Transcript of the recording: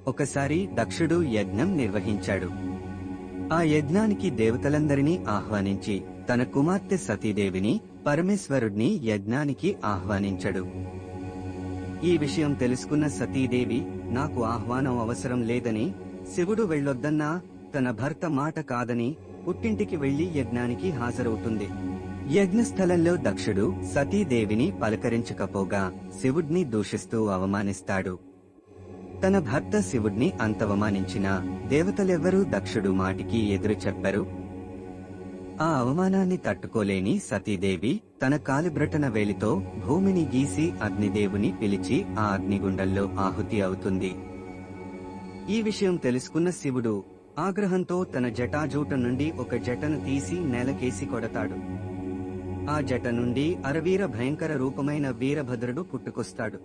ఒకసారి దక్షుడు యజ్ఞం నిర్వహించాడు. ఆ యజ్ఞానికి దేవతలందరినీ ఆహ్వానించి తన కుమార్తె సతీదేవిని, పరమేశ్వరుడిని యజ్ఞానికి ఆహ్వానించడు. ఈ విషయం తెలుసుకున్న సతీదేవి, నాకు ఆహ్వానం అవసరం లేదని, శివుడు వెళ్ళొద్దన్నా తన భర్త మాట కాదని పుట్టింటికి వెళ్లి యజ్ఞానికి హాజరవుతుంది. యజ్ఞస్థలంలో దక్షుడు సతీదేవిని పలకరించకపోగా శివుడ్ని దూషిస్తూ అవమానిస్తాడు. తన భర్త శివుడ్ని అంతవమానించినా దేవతలెవ్వరూ దక్షుడు మాటికి ఎదురు చెప్పరు. ఆ అవమానాన్ని తట్టుకోలేని సతీదేవి తన కాలిబ్రటన వేలితో భూమిని గీసి అగ్నిదేవుని పిలిచి ఆ అగ్నిగుండంలో ఆహుతి అవుతుంది. ఈ విషయం తెలుసుకున్న శివుడు ఆగ్రహంతో తన జటాజూట నుండి ఒక జటను తీసి నేలకేసి కొడతాడు. ఆ జట నుండి అరవీర భయంకర రూపమైన వీరభద్రుడు పుట్టుకొస్తాడు.